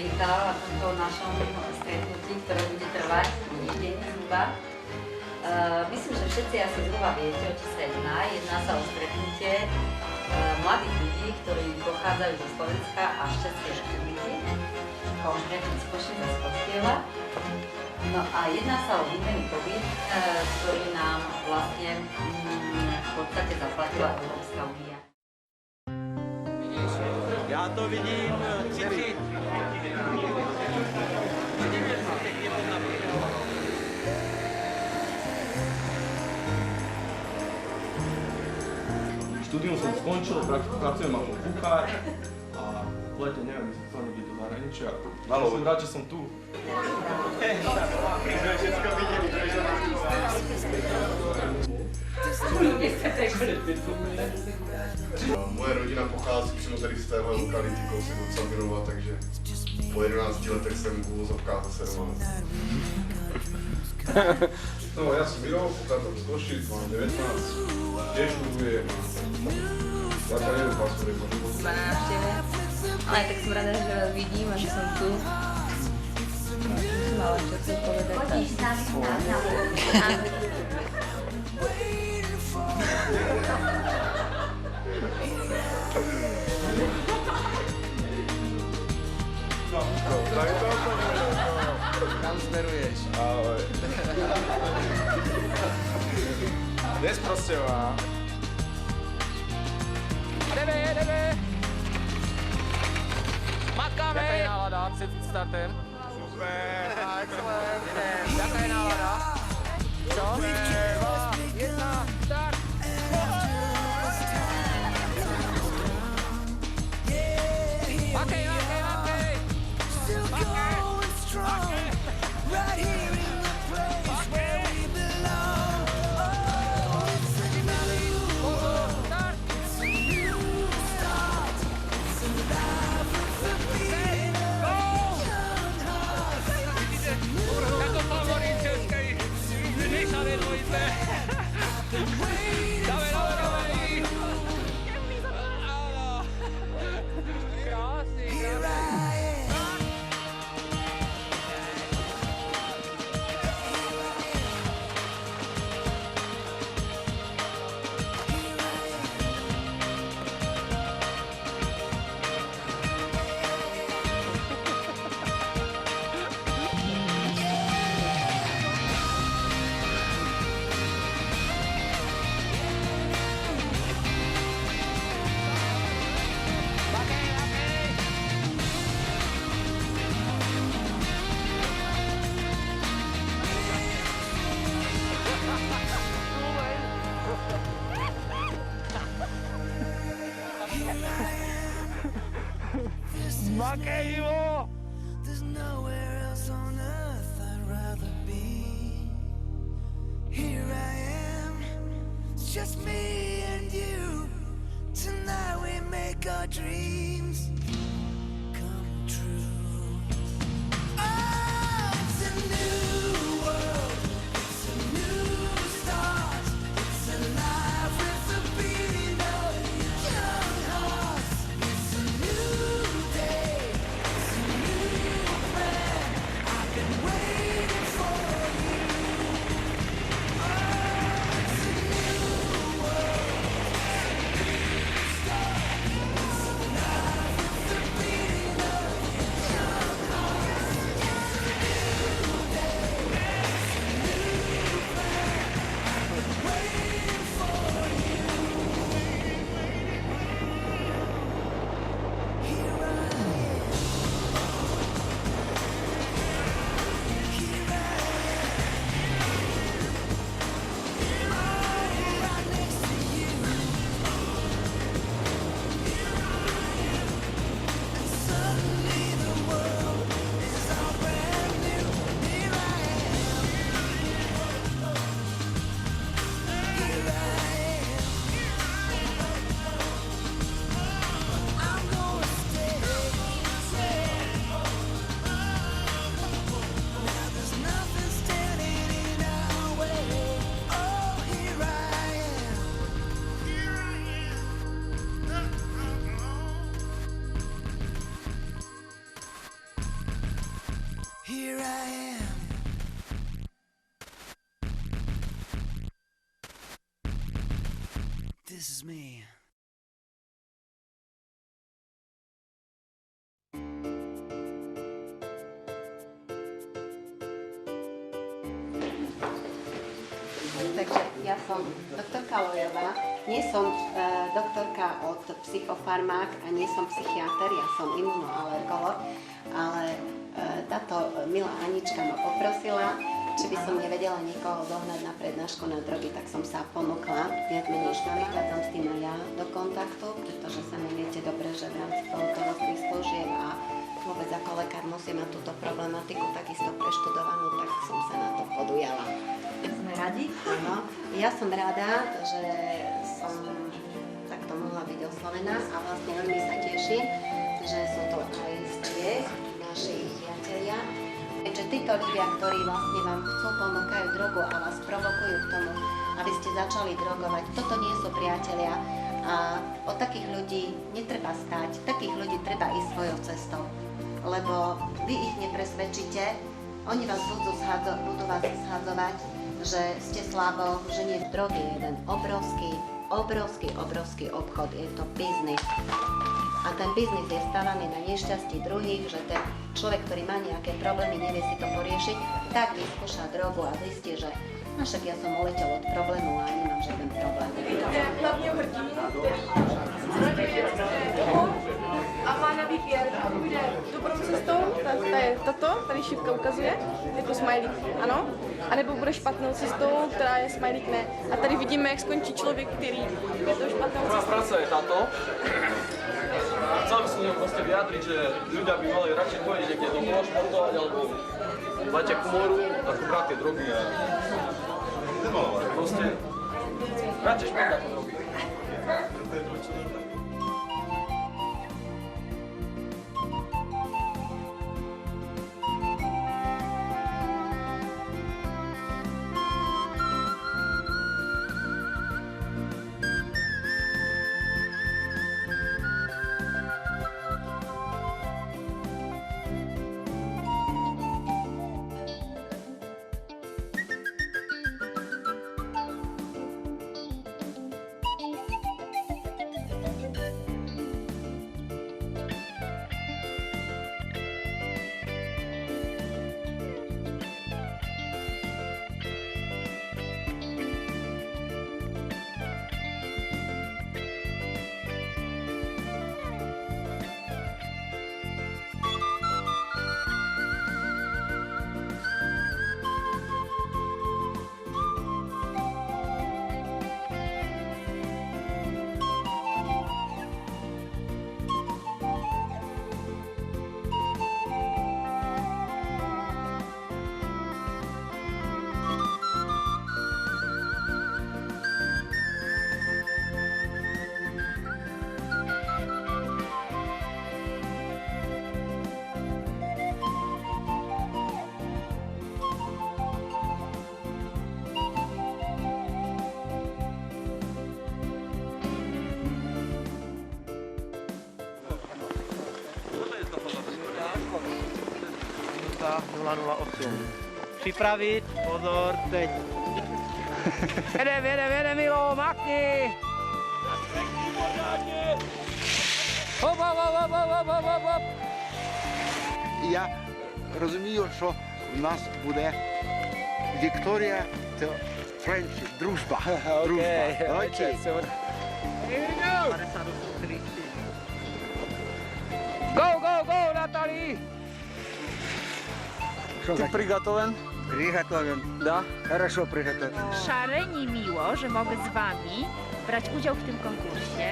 privítal na tomto našom stretnutí, ktoré bude trvať týždeň zhruba. Myslím, že všetci asi zhruba viete, o čo sa jedná. Jedná sa o stretnutie mladých ľudí, ktorí pochádzajú zo Slovenska a z Českej republiky, konkrétne z Košic a z Kostiela. No a jedná sa o výmenný pobyt, ktorý nám vlastne v podstate zaplatila Európska únia. Já to vidím, Cipři. Štúdium som skončil, pracujem ako kuchár a v lete neviem, by som chcel niekde do zahraničia. Ale som rád, že som tu. Moje rodina pochází přímo tady z téhle lokality kousek od Sabinova, takže po 11 letech jsem v úvozovkách zase doma. No, ja som Miro, pochádzam z Košic, mám 19, tiež fungujem a zatiaľ neviem pasovať po životu. Na návšteve, ale tak som rada, že vás vidím a že som tu. Som mala čo chcem povedať. Chodíš s nami na Kam smeruješ? Ahoj. Kde z Prostějova? Jdeme! Makáme! Jaká je nálada před startem? Super, excellent. Jaká je nálada? Co? 2, 1, start! Makej! Makej ho! There's nowhere else on earth I'd rather be. Here I am, it's just me and you. Tonight we make our dreams come true. Oh, it's a new world, it's a new start. It's a life with a beating of young hearts. It's a new day, it's a new plan. I've been waiting for you. Oh, it's a new world, it's a new start. It's a life here I am. This is me. Takže ja som doktorka Lojová, nie som doktorka od psychofarmák a nie som psychiatr, ja som imunoalergolog, ale táto milá Anička ma poprosila, či by som nevedela niekoho zohnať na prednášku na drogy, tak som sa ponúkla. Viac menej prichádzam s tým aj ja do kontaktu, pretože sa mi viete dobre, že v rámci pohotovostných služieb a vôbec ako lekár musím mať túto problematiku takisto preštudovanú, tak som sa na to podujala. Sme radi. Áno, ja som rada, že som takto mohla byť oslovená a vlastne veľmi sa teším, že sú to aj z Čiech naši priatelia. Keďže títo ľudia, ktorí vlastne vám chcú ponúkajú drogu a vás provokujú k tomu, aby ste začali drogovať, toto nie sú priatelia a od takých ľudí netreba stáť, takých ľudí treba ísť svojou cestou, lebo vy ich nepresvedčíte, oni vás budú vás zhadzovať, že ste slabo, že nie. Drog je jeden obrovský obchod, je to biznis. A ten biznis je stavaný na nešťastí druhých, že ten človek, ktorý má nejaké problémy, nevie si to poriešiť, tak vyskúša drogu a zistí, že no však ja som uletel od problému a nemám žiaden problém. Hlavně hrdí a má na výběr, bude dobrou cestou, to je tato, tady šipka ukazuje, jako smajlík, ano, anebo bude špatnou cestou, která je smajlík ne. A tady vidíme, jak skončí člověk, který je to špatnou Moja cestou. práca je táto. Chcel by som proste vyjadriť, že ľudia by mali radšej pôjsť niekde domov športovať alebo mať ku moru, ako brať tie drogy a proste radšej športovať ako drogy. Minuta 008. Připravit, pozor, teď. Jede, Milo, makni! Hop. Я розумію, що в нас буде Вікторія, це friendship, дружба. Окей. Go, Natalie! Ty Приготовен? Приготовим. Да. Хорошо приготовим. Szalenie miło, że mogę z Wami brać udział w tym konkursie.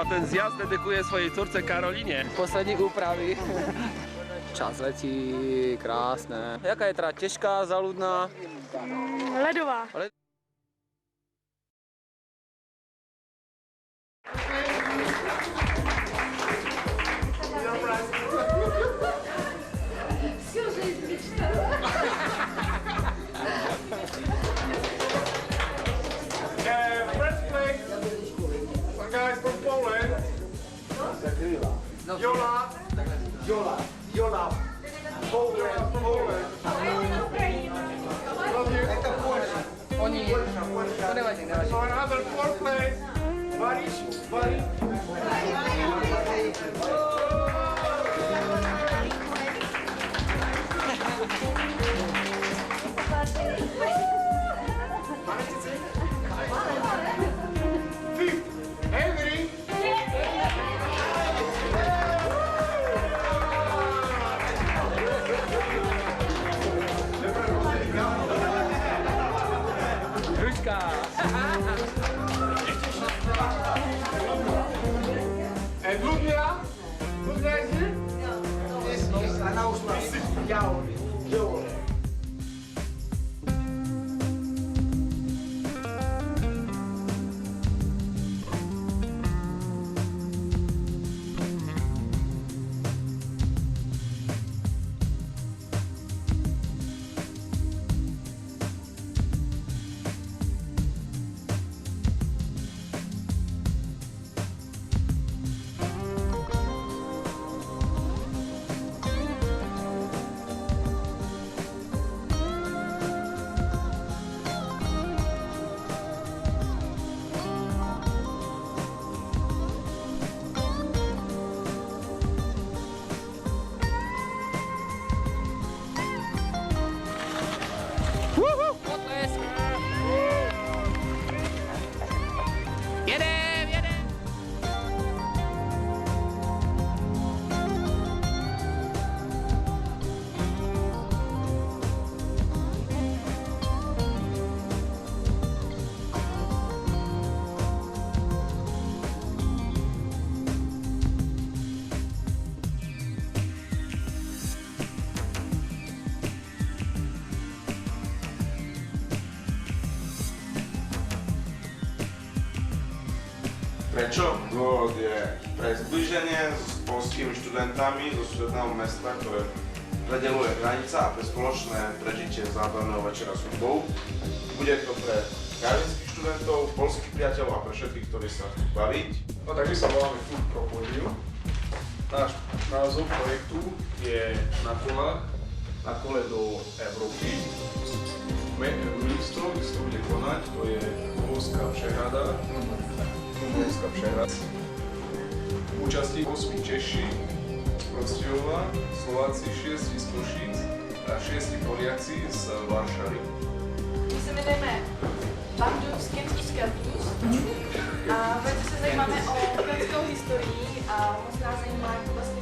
A ten zjazd dedykuję swojej córce Karolinie. Poslední úpravy. Čas letí, krásne. Jaká je teda těžká, zaludná? Ledová. Guys from Poland. Jola. Это Польша. Они... Ну, давайте, давайте. Another foreplay. Борис. Henry. Ruška. And Ludmila. Ludmila is here? Она ушла. Я увидел. Potlesk. Jedem. Prečo? Dôvod je pre zbliženie s poľskými študentami zo susedného mesta, ktoré predeluje hranica a pre spoločné prežitie zábavného večera s hudbou. Bude to pre karvinských študentov, poľských priateľov a pre všetkých, ktorí sa chcú baviť. No tak my sa voláme Food Propodium. Náš názov projektu je Na kolách, na kole do Európy. Miesto, kde sa to bude konať, to je Polská Přehrada. Polská Přehrada. Účastní 8 Češi z Prostějova, Slováci 6 z Košíc a 6 Poliaci z Varšavy. My se jmenujeme Bandung Skins a velice se zajímáme o ukrajinskou historii a moc nás zajímá, jak to vlastně